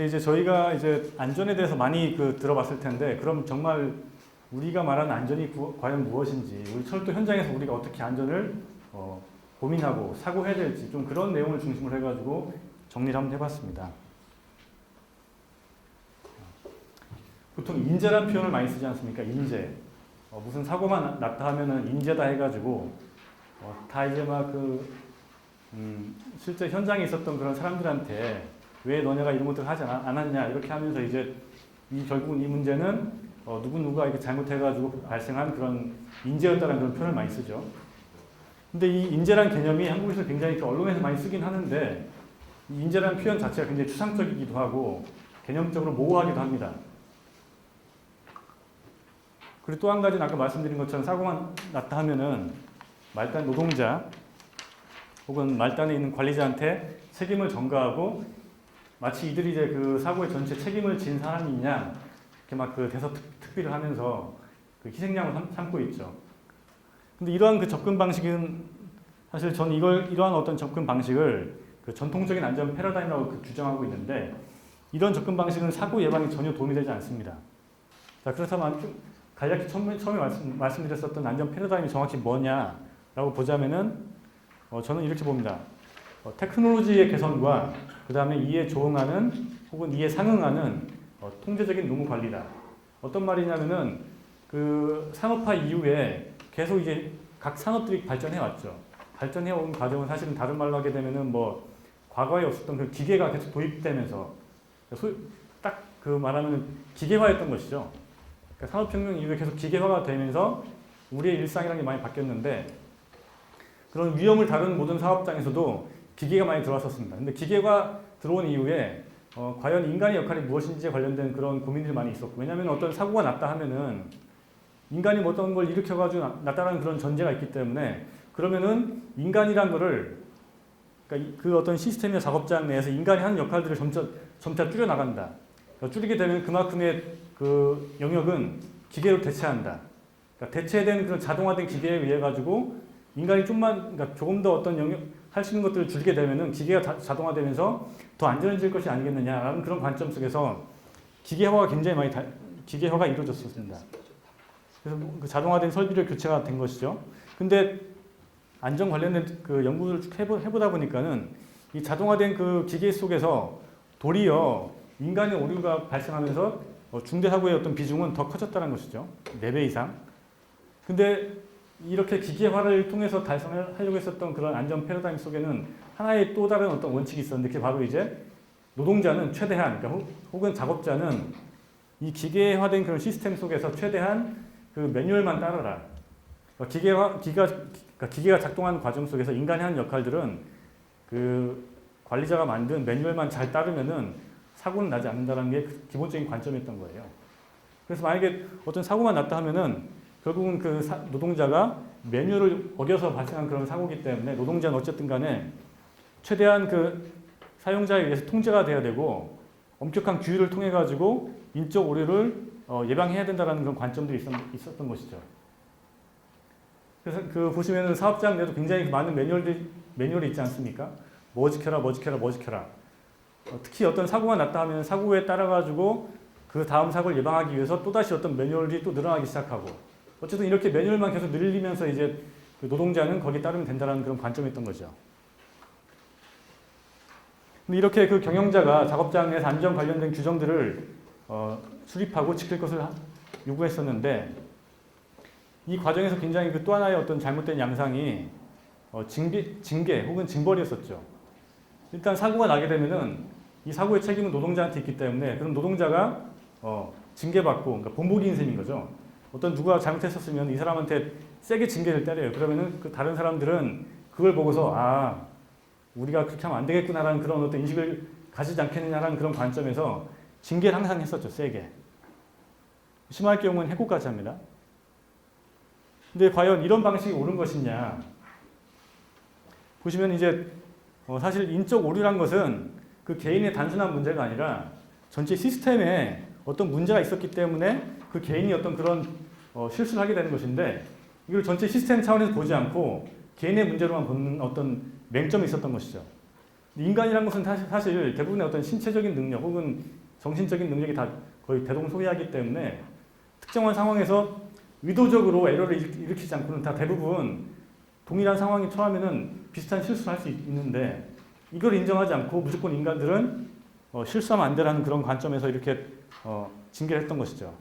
근데 이제 저희가 이제 안전에 대해서 많이 들어봤을 텐데, 그럼 정말 우리가 말하는 안전이 과연 무엇인지, 우리 철도 현장에서 우리가 어떻게 안전을 고민하고 사고해야 될지 좀 그런 내용을 중심으로 해가지고 정리를 한번 해봤습니다. 보통 인재란 표현을 많이 쓰지 않습니까? 인재. 무슨 사고만 났다 하면은 인재다 해가지고 다 이제 막 실제 현장에 있었던 그런 사람들한테 왜 너네가 이런 것들을 하지 않았냐 이렇게 하면서 이제 결국은 이 문제는 누구누가 이렇게 잘못해가지고 발생한 그런 인재였다는 그런 표현을 많이 쓰죠. 근데 이 인재란 개념이 한국에서 굉장히 언론에서 많이 쓰긴 하는데, 이 인재라는 표현 자체가 굉장히 추상적이기도 하고 개념적으로 모호하기도 합니다. 그리고 또 한 가지는 아까 말씀드린 것처럼 사고만 났다 하면은 말단 노동자 혹은 말단에 있는 관리자한테 책임을 전가하고 마치 이들이 이제 그 사고의 전체 책임을 진 사람이냐 이렇게 막 대서특비를 하면서 희생양을 삼고 있죠. 근데 이러한 접근 방식은 사실 저는 이러한 어떤 접근 방식을 전통적인 안전 패러다임이라고 규정하고 있는데, 이런 접근 방식은 사고 예방에 전혀 도움이 되지 않습니다. 자, 그렇다면 간략히 처음에 말씀드렸었던 안전 패러다임이 정확히 뭐냐라고 보자면은 저는 이렇게 봅니다. 테크놀로지의 개선과 그 다음에 이에 조응하는 혹은 이에 상응하는 통제적인 노무 관리다. 어떤 말이냐면은 산업화 이후에 계속 이제 각 산업들이 발전해 왔죠. 발전해 온 과정은 사실은 다른 말로 하게 되면은 과거에 없었던 그 기계가 계속 도입되면서 딱 말하면 기계화였던 것이죠. 그러니까 산업혁명 이후에 계속 기계화가 되면서 우리의 일상이라는 게 많이 바뀌었는데, 그런 위험을 다루는 모든 사업장에서도 기계가 많이 들어왔었습니다. 근데 기계가 들어온 이후에 과연 인간의 역할이 무엇인지에 관련된 그런 고민들이 많이 있었고, 왜냐하면 어떤 사고가 났다 하면은 인간이 어떤 걸 일으켜가지고 났다는 그런 전제가 있기 때문에, 그러면은 인간이란 거를 그러니까 어떤 시스템이나 작업장 내에서 인간이 하는 역할들을 점차 줄여 나간다. 그러니까 줄이게 되면 그만큼의 영역은 기계로 대체한다. 그러니까 대체된 그런 자동화된 기계에 의해 가지고 인간이 그러니까 조금 더 어떤 영역 할 수 있는 것들을 줄이게 되면은 기계가 자동화되면서 더 안전해질 것이 아니겠느냐라는 그런 관점 속에서 기계화가 굉장히 많이 기계화가 이루어졌었습니다. 그래서 자동화된 설비를 교체가 된 것이죠. 근데 안전 관련된 연구를 쭉 해보다 보니까는 이 자동화된 기계 속에서 도리어 인간의 오류가 발생하면서 중대 사고의 어떤 비중은 더 커졌다는 것이죠. 4배 이상. 근데 이렇게 기계화를 통해서 달성을 하려고 했었던 그런 안전 패러다임 속에는 하나의 또 다른 어떤 원칙이 있었는데, 그게 바로 이제 노동자는 최대한, 그러니까 혹은 작업자는 이 기계화된 그런 시스템 속에서 최대한 매뉴얼만 따르라. 기계가 작동하는 과정 속에서 인간이 하는 역할들은 관리자가 만든 매뉴얼만 잘 따르면은 사고는 나지 않는다는 게 기본적인 관점이었던 거예요. 그래서 만약에 어떤 사고가 났다 하면은 결국은 노동자가 매뉴얼을 어겨서 발생한 그런 사고이기 때문에 노동자는 어쨌든 간에 최대한 사용자에 의해서 통제가 돼야 되고, 엄격한 규율을 통해 가지고 인적 오류를 예방해야 된다는 그런 관점들이 있었던 것이죠. 그래서 보시면은 사업장 내도 굉장히 많은 매뉴얼이 있지 않습니까? 뭐 지켜라. 특히 어떤 사고가 났다 하면 사고에 따라 가지고 그 다음 사고를 예방하기 위해서 또다시 어떤 매뉴얼이 또 늘어나기 시작하고, 어쨌든 이렇게 매뉴얼만 계속 늘리면서 이제 노동자는 거기에 따르면 된다는 그런 관점이었던 거죠. 근데 이렇게 경영자가 작업장에서 안전 관련된 규정들을 수립하고 지킬 것을 요구했었는데, 이 과정에서 굉장히 또 하나의 어떤 잘못된 양상이 징계 혹은 징벌이었었죠. 일단 사고가 나게 되면은 이 사고의 책임은 노동자한테 있기 때문에, 그럼 노동자가 징계받고, 그러니까 본보기인 셈인 거죠. 누가 잘못했었으면 이 사람한테 세게 징계를 때려요. 그러면은 다른 사람들은 그걸 보고서 우리가 그렇게 하면 안 되겠구나라는 그런 어떤 인식을 가지지 않겠느냐라는 그런 관점에서 징계를 항상 했었죠. 세게. 심할 경우는 해고까지 합니다. 근데 과연 이런 방식이 옳은 것이냐? 보시면 이제 사실 인적 오류란 것은 개인의 단순한 문제가 아니라 전체 시스템에 어떤 문제가 있었기 때문에 개인이 어떤 그런 실수를 하게 되는 것인데, 이걸 전체 시스템 차원에서 보지 않고 개인의 문제로만 보는 어떤 맹점이 있었던 것이죠. 인간이라는 것은 사실 대부분의 어떤 신체적인 능력 혹은 정신적인 능력이 다 거의 대동소이하기 때문에 특정한 상황에서 의도적으로 에러를 일으키지 않고는 다 대부분 동일한 상황에 처하면은 비슷한 실수를 할 수 있는데 이걸 인정하지 않고 무조건 인간들은 실수하면 안 되라는 그런 관점에서 이렇게 징계를 했던 것이죠.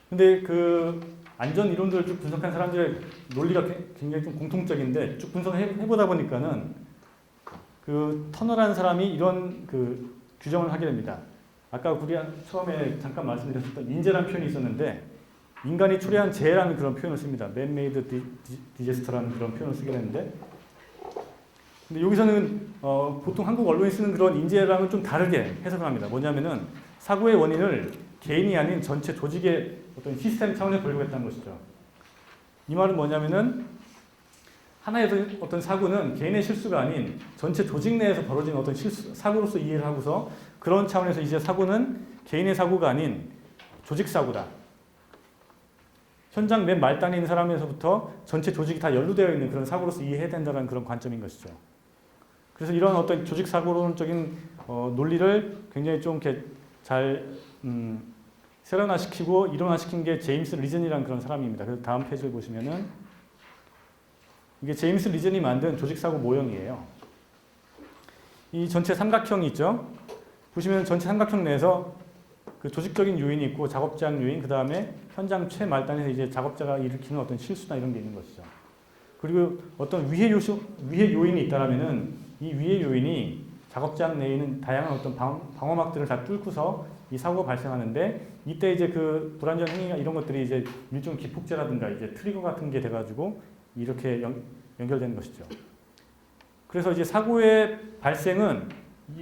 근데 그 안전 이론들을 쭉 분석한 사람들의 논리가 굉장히 좀 공통적인데 쭉 분석해보다 보니까는 그 터널한 사람이 이런 그 규정을 하게 됩니다. 아까 우리 처음에 잠깐 말씀드렸던 인재라는 표현이 있었는데 인간이 초래한 재해라는 그런 표현을 씁니다. Man-made disaster라는 그런 표현을 쓰게 되는데 근데 여기서는 보통 한국 언론이 쓰는 그런 인재랑은 좀 다르게 해석을 합니다. 뭐냐면은 사고의 원인을 개인이 아닌 전체 조직의 어떤 시스템 차원에서 보려고 했다는 것이죠. 이 말은 뭐냐면은 하나의 어떤 사고는 개인의 실수가 아닌 전체 조직 내에서 벌어진 어떤 사고로서 이해를 하고서 그런 차원에서 이제 사고는 개인의 사고가 아닌 조직 사고다. 현장 맨 말단에 있는 사람에서부터 전체 조직이 다 연루되어 있는 그런 사고로서 이해해야 된다는 그런 관점인 것이죠. 그래서 이런 어떤 조직 사고론적인 논리를 굉장히 좀 이렇게 잘 실현화시키고 이론화시킨 게 제임스 리즌이라는 그런 사람입니다. 그래서 다음 페이지를 보시면은 이게 제임스 리즌이 만든 조직 사고 모형이에요. 이 전체 삼각형이 있죠. 보시면 전체 삼각형 내에서 그 조직적인 요인이 있고 작업장 요인, 그 다음에 현장 최말단에서 이제 작업자가 일으키는 어떤 실수나 이런 게 있는 것이죠. 그리고 어떤 위해 요인이 있다라면은 이 위해 요인이 작업장 내에 있는 다양한 어떤 방어막들을 다 뚫고서 이 사고가 발생하는데 이때 이제 그 불안전 행위가 이런 것들이 이제 일종 기폭제라든가 이제 트리거 같은 게 돼가지고 이렇게 연결되는 것이죠. 그래서 이제 사고의 발생은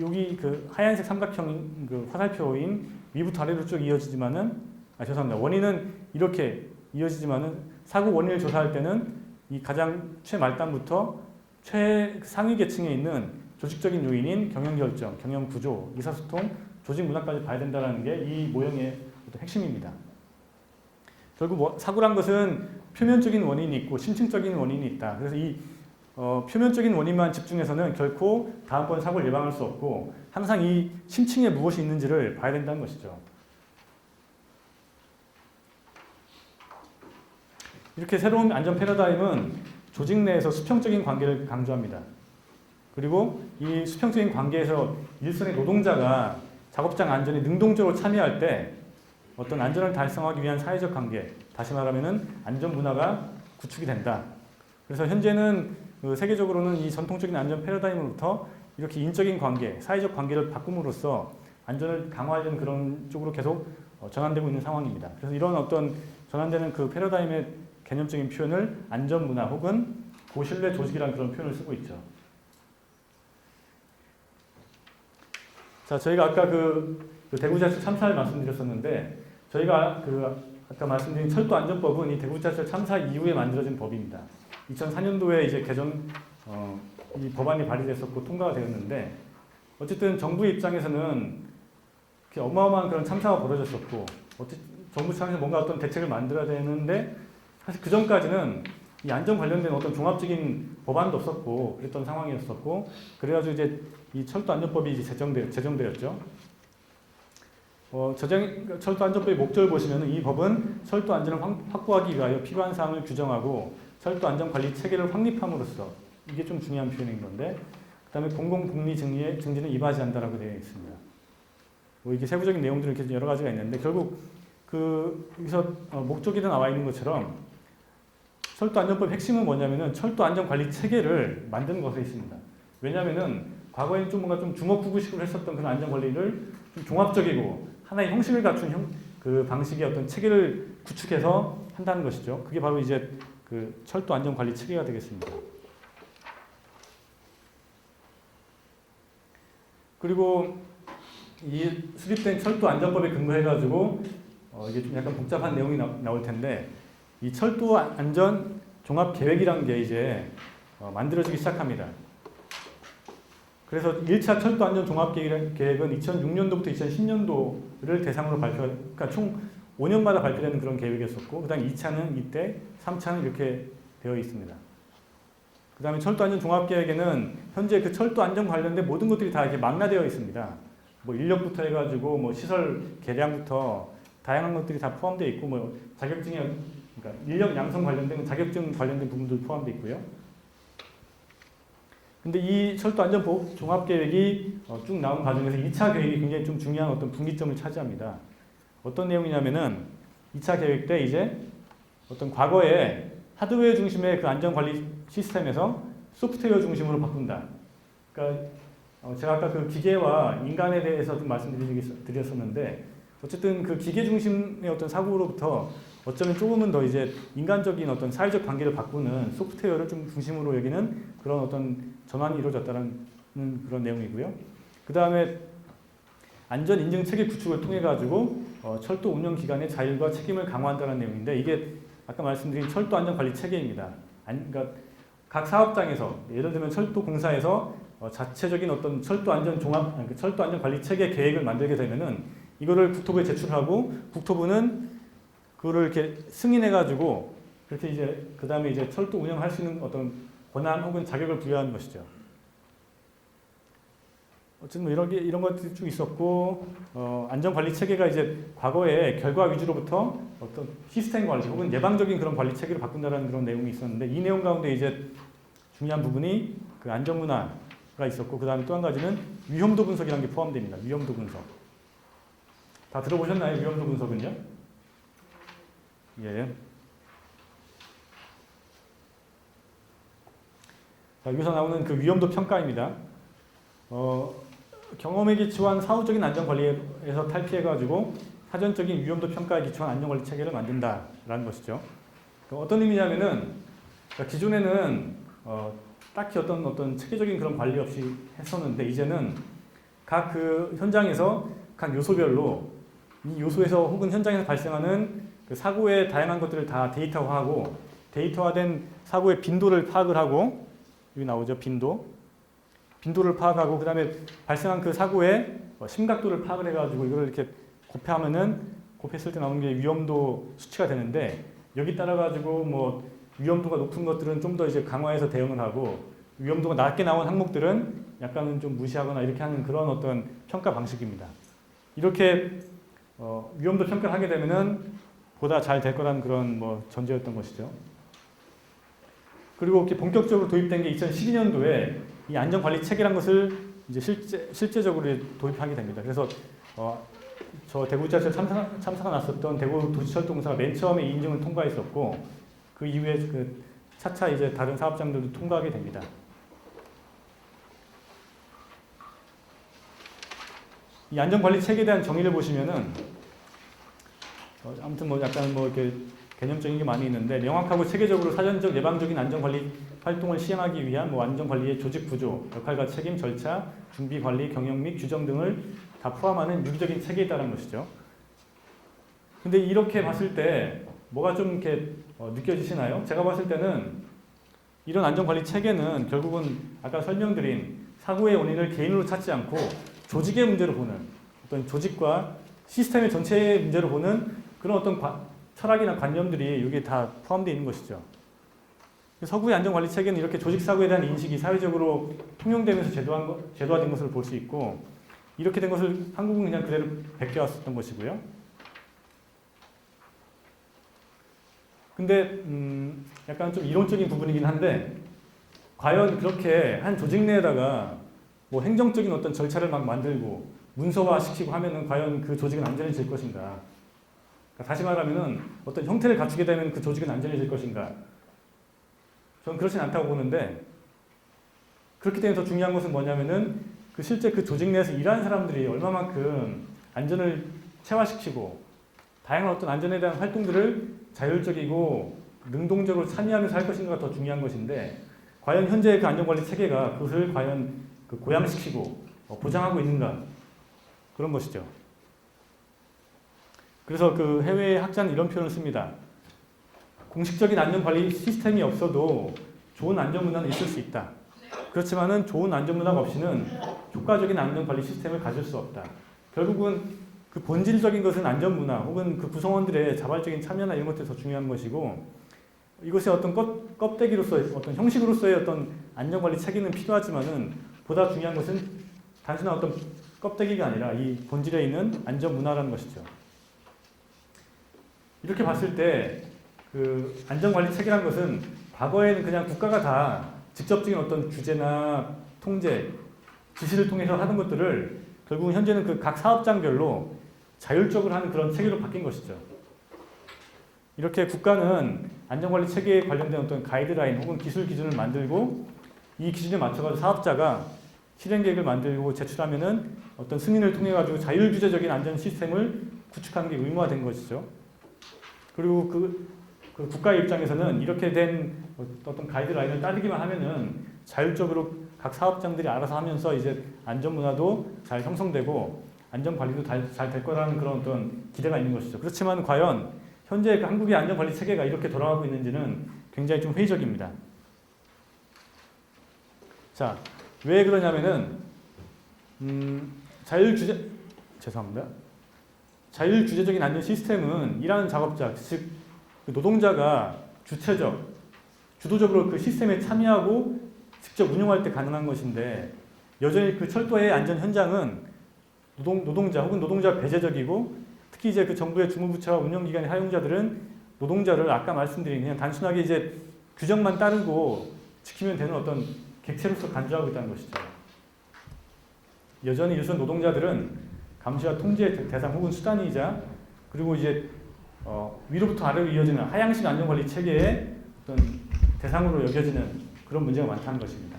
여기 그 하얀색 삼각형 그 화살표인 위부터 아래로 쭉 이어지지만은 죄송합니다. 원인은 이렇게 이어지지만은 사고 원인을 조사할 때는 이 가장 최말단부터 최상위 계층에 있는 조직적인 요인인 경영결정, 경영구조, 의사소통, 조직 문화까지 봐야 된다는 게 이 모형의 어떤 핵심입니다. 결국 사고란 것은 표면적인 원인이 있고 심층적인 원인이 있다. 그래서 이 표면적인 원인만 집중해서는 결코 다음번 사고를 예방할 수 없고 항상 이 심층에 무엇이 있는지를 봐야 된다는 것이죠. 이렇게 새로운 안전 패러다임은 조직 내에서 수평적인 관계를 강조합니다. 그리고 이 수평적인 관계에서 일선의 노동자가 작업장 안전에 능동적으로 참여할 때 어떤 안전을 달성하기 위한 사회적 관계, 다시 말하면은 안전 문화가 구축이 된다. 그래서 현재는 세계적으로는 이 전통적인 안전 패러다임으로부터 이렇게 인적인 관계, 사회적 관계를 바꿈으로써 안전을 강화하려는 그런 쪽으로 계속 전환되고 있는 상황입니다. 그래서 이런 어떤 전환되는 그 패러다임의 개념적인 표현을 안전 문화 혹은 고신뢰 조직이라는 그런 표현을 쓰고 있죠. 자, 저희가 아까 그 대구지하철 참사를 말씀드렸었는데 저희가 아까 말씀드린 철도안전법은 이 대구지하철 참사 이후에 만들어진 법입니다. 2004년도에 이제 이 법안이 발의됐었고 통과가 되었는데 어쨌든 정부 입장에서는 이렇게 어마어마한 그런 참사가 벌어졌었고 정부 차원에서 뭔가 어떤 대책을 만들어야 되는데 사실 그 전까지는 이 안전 관련된 어떤 종합적인 법안도 없었고 그랬던 상황이었었고 그래가지고 이제 이 철도안전법이 이제 제정되었죠. 철도안전법의 목적을 보시면 이 법은 철도 안전을 확보하기 위하여 필요한 사항을 규정하고 철도 안전 관리 체계를 확립함으로써 이게 좀 중요한 표현인 건데 그다음에 공공복리 증진을 이바지 한다라고 되어 있습니다. 이게 세부적인 내용들은 이렇게 여러 가지가 있는데 결국 여기서 목적에도 나와 있는 것처럼 철도안전법 핵심은 뭐냐면은 철도안전관리 체계를 만드는 것에 있습니다. 왜냐하면은 과거에는 좀 뭔가 좀 주먹구구식으로 했었던 그런 안전관리를 좀 종합적이고 하나의 형식을 갖춘 그 방식의 어떤 체계를 구축해서 한다는 것이죠. 그게 바로 이제 그 철도안전관리 체계가 되겠습니다. 그리고 이 수립된 철도안전법에 근거해가지고 이게 좀 약간 복잡한 내용이 나올 텐데 이 철도 안전 종합 계획이라는 게 이제 만들어지기 시작합니다. 그래서 1차 철도 안전 종합 계획은 2006년도부터 2010년도를 대상으로 그러니까 총 5년마다 발표되는 그런 계획이었었고, 그다음 2차는 이때, 3차는 이렇게 되어 있습니다. 그다음에 철도 안전 종합 계획에는 현재 그 철도 안전 관련된 모든 것들이 다 이렇게 망라되어 있습니다. 뭐 인력부터 해가지고 뭐 시설 개량부터 다양한 것들이 다 포함되어 있고 뭐 자격증에 그러니까 인력 양성 관련된 자격증 관련된 부분도 포함되어 있고요. 근데 이 철도 안전 종합 계획이 쭉 나온 과정에서 2차 계획이 굉장히 좀 중요한 어떤 분기점을 차지합니다. 어떤 내용이냐면은 2차 계획 때 이제 어떤 과거에 하드웨어 중심의 그 안전 관리 시스템에서 소프트웨어 중심으로 바꾼다. 그러니까 제가 아까 그 기계와 인간에 대해서 좀 말씀드렸었는데 어쨌든 그 기계 중심의 어떤 사고로부터 어쩌면 조금은 더 이제 인간적인 어떤 사회적 관계를 바꾸는 소프트웨어를 좀 중심으로 여기는 그런 어떤 전환이 이루어졌다는 그런 내용이고요. 그 다음에 안전 인증 체계 구축을 통해 가지고 철도 운영 기관의 자율과 책임을 강화한다는 내용인데 이게 아까 말씀드린 철도 안전 관리 체계입니다. 그러니까 각 사업장에서 예를 들면 철도 공사에서 자체적인 어떤 철도 안전 철도 안전 관리 체계 계획을 만들게 되면은 이거를 국토부에 제출하고 국토부는 그거를 이렇게 승인해 가지고 그렇게 이제 그 다음에 이제 철도 운영할 수 있는 어떤 권한 혹은 자격을 부여하는 것이죠. 어쨌든 뭐 이런 것들이 쭉 있었고 안전관리 체계가 이제 과거에 결과 위주로부터 어떤 시스템 관리 혹은 예방적인 그런 관리 체계로 바꾼다는 그런 내용이 있었는데 이 내용 가운데 이제 중요한 부분이 그 안전 문화가 있었고 그 다음에 또 한 가지는 위험도 분석이라는 게 포함됩니다. 위험도 분석. 다 들어보셨나요? 위험도 분석은요? 예. 자, 여기서 나오는 그 위험도 평가입니다. 경험에 기초한 사후적인 안전관리에서 탈피해가지고 사전적인 위험도 평가에 기초한 안전관리 체계를 만든다라는 것이죠. 어떤 의미냐면은 그러니까 기존에는 딱히 어떤 체계적인 그런 관리 없이 했었는데 이제는 각 그 현장에서 각 요소별로 이 요소에서 혹은 현장에서 발생하는 그 사고의 다양한 것들을 다 데이터화하고 데이터화된 사고의 빈도를 파악을 하고 여기 나오죠 빈도를 파악하고 그 다음에 발생한 그 사고의 심각도를 파악을 해가지고 이걸 이렇게 곱했을 때 나오는 게 위험도 수치가 되는데 여기 따라 가지고 뭐 위험도가 높은 것들은 좀 더 이제 강화해서 대응을 하고 위험도가 낮게 나온 항목들은 약간은 좀 무시하거나 이렇게 하는 그런 어떤 평가 방식입니다. 이렇게 위험도 평가를 하게 되면은 보다 잘 될 거라는 그런 뭐 전제였던 것이죠. 그리고 이렇게 본격적으로 도입된 게 2012년도에 이 안전관리 체계란 것을 이제 실제적으로 도입하게 됩니다. 그래서 저 대구지하철 참사가 났었던 대구 도시철도공사가 맨 처음에 이 인증을 통과했었고 그 이후에 그 차차 이제 다른 사업장들도 통과하게 됩니다. 이 안전관리 체계에 대한 정의를 보시면은 아무튼 뭐 약간 뭐 이렇게 개념적인 게 많이 있는데 명확하고 체계적으로 사전적 예방적인 안전관리 활동을 시행하기 위한 뭐 안전관리의 조직 구조, 역할과 책임, 절차, 준비, 관리, 경영 및 규정 등을 다 포함하는 유기적인 체계에 따른 것이죠. 근데 이렇게 봤을 때 뭐가 좀 이렇게 느껴지시나요? 제가 봤을 때는 이런 안전관리 체계는 결국은 아까 설명드린 사고의 원인을 개인으로 찾지 않고 조직의 문제로 보는 어떤 조직과 시스템의 전체의 문제로 보는 그런 어떤 철학이나 관념들이 여기에 다 포함되어 있는 것이죠. 서구의 안전관리 체계는 이렇게 조직사고에 대한 인식이 사회적으로 통용되면서 제도화된 것을 볼 수 있고 이렇게 된 것을 한국은 그냥 그대로 베껴왔었던 것이고요. 근데 약간 좀 이론적인 부분이긴 한데 과연 그렇게 한 조직 내에다가 뭐 행정적인 어떤 절차를 막 만들고 문서화시키고 하면은 과연 그 조직은 안전해질 것인가? 그러니까 다시 말하면은 어떤 형태를 갖추게 되면 그 조직은 안전해질 것인가? 저는 그렇진 않다고 보는데 그렇기 때문에 더 중요한 것은 뭐냐면은 그 실제 그 조직 내에서 일하는 사람들이 얼마만큼 안전을 체화시키고 다양한 어떤 안전에 대한 활동들을 자율적이고 능동적으로 참여하면서 할 것인가가 더 중요한 것인데 과연 현재 그 안전관리 체계가 그것을 과연 그 고양시키고 보장하고 있는가 그런 것이죠. 그래서 그 해외 학자는 이런 표현을 씁니다. 공식적인 안전관리 시스템이 없어도 좋은 안전문화는 있을 수 있다. 그렇지만은 좋은 안전문화가 없이는 효과적인 안전관리 시스템을 가질 수 없다. 결국은 그 본질적인 것은 안전문화 혹은 그 구성원들의 자발적인 참여나 이런 것들이 더 중요한 것이고 이것이 어떤 껍데기로서의 어떤 형식으로서의 어떤 안전관리 체계는 필요하지만은 보다 중요한 것은 단순한 어떤 껍데기가 아니라 이 본질에 있는 안전 문화라는 것이죠. 이렇게 봤을 때 그 안전관리 체계라는 것은 과거에는 그냥 국가가 다 직접적인 어떤 규제나 통제, 지시를 통해서 하는 것들을 결국은 현재는 그 각 사업장별로 자율적으로 하는 그런 체계로 바뀐 것이죠. 이렇게 국가는 안전관리 체계에 관련된 어떤 가이드라인 혹은 기술 기준을 만들고 이 기준에 맞춰가지고 사업자가 실행 계획을 만들고 제출하면은 어떤 승인을 통해 가지고 자율규제적인 안전 시스템을 구축하는 게 의무화된 것이죠. 그리고 그 국가 입장에서는 이렇게 된 어떤 가이드라인을 따르기만 하면은 자율적으로 각 사업장들이 알아서 하면서 이제 안전 문화도 잘 형성되고 안전 관리도 잘 될 거라는 그런 어떤 기대가 있는 것이죠. 그렇지만 과연 현재 그 한국의 안전 관리 체계가 이렇게 돌아가고 있는지는 굉장히 좀 회의적입니다. 자, 왜 그러냐면은 자율규제적인 안전 시스템은 일하는 작업자, 즉 노동자가 주도적으로 그 시스템에 참여하고 직접 운용할 때 가능한 것인데 여전히 그 철도의 안전 현장은 노동자 혹은 노동자 배제적이고 특히 이제 그 정부의 주무부처와 운영기관의 사용자들은 노동자를 아까 말씀드린 그냥 단순하게 이제 규정만 따르고 지키면 되는 어떤 객체로서 간주하고 있다는 것이죠. 여전히 유선 노동자들은 감시와 통제의 대상 혹은 수단이자 그리고 이제 위로부터 아래로 이어지는 하향식 안전관리 체계의 어떤 대상으로 여겨지는 그런 문제가 많다는 것입니다.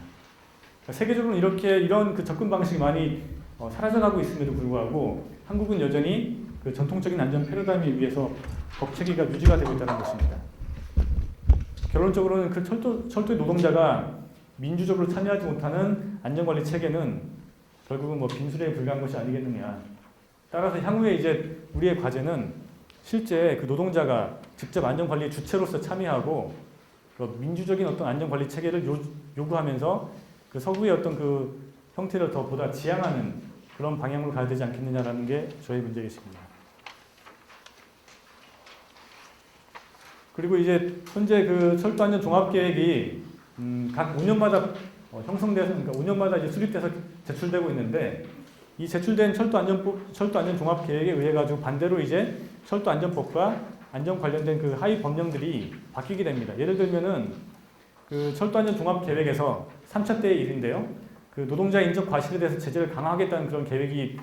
그러니까 세계적으로 이런 그 접근 방식이 많이 사라져가고 있음에도 불구하고 한국은 여전히 그 전통적인 안전 패러다임에 의해서 법 체계가 유지가 되고 있다는 것입니다. 결론적으로는 그 철도의 노동자가 민주적으로 참여하지 못하는 안전관리 체계는 결국은 뭐 빈술에 불과한 것이 아니겠느냐. 따라서 향후에 이제 우리의 과제는 실제 그 노동자가 직접 안전관리의 주체로서 참여하고 그 민주적인 어떤 안전관리 체계를 요구하면서 그 서구의 어떤 그 형태를 더 보다 지향하는 그런 방향으로 가야 되지 않겠느냐라는 게 저의 문제의식입니다. 그리고 이제 현재 그 철도안전 종합계획이 각 5년마다 형성돼서 그러니까 5년마다 이제 수립돼서 제출되고 있는데 이 제출된 철도안전 종합계획에 의해 가지고 반대로 이제 철도안전법과 안전 관련된 그 하위 법령들이 바뀌게 됩니다. 예를 들면은 그 철도안전 종합계획에서 3차 때의 일인데요. 그 노동자 인적 과실에 대해서 제재를 강화하겠다는 그런 계획이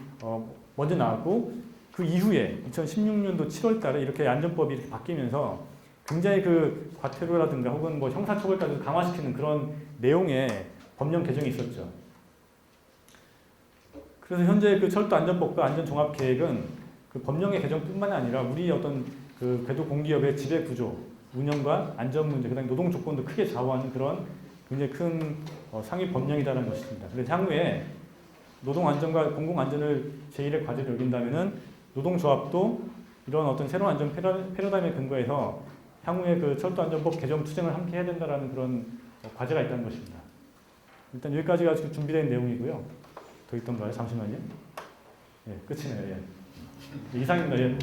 먼저 나왔고 그 이후에 2016년도 7월 달에 이렇게 안전법이 이렇게 바뀌면서 굉장히 그 과태료라든가 혹은 뭐 형사처벌까지 강화시키는 그런 내용의 법령 개정이 있었죠. 그래서 현재 그 철도안전법과 안전종합계획은 그 법령의 개정뿐만 아니라 우리 어떤 그 궤도 공기업의 지배 구조, 운영과 안전 문제, 그다음에 노동 조건도 크게 좌우하는 그런 굉장히 큰 상위 법령이다라는 것입니다. 그래서 향후에 노동 안전과 공공 안전을 제1의 과제로 여긴다면은 노동조합도 이런 어떤 새로운 안전 패러다임에 근거해서 향후에 그 철도안전법 개정 투쟁을 함께 해야 된다라는 그런 과제가 있다는 것입니다. 일단 여기까지가 지금 준비된 내용이고요. 더 있던가요? 잠시만요. 예, 끝이네요. 예. 이상입니다. 예.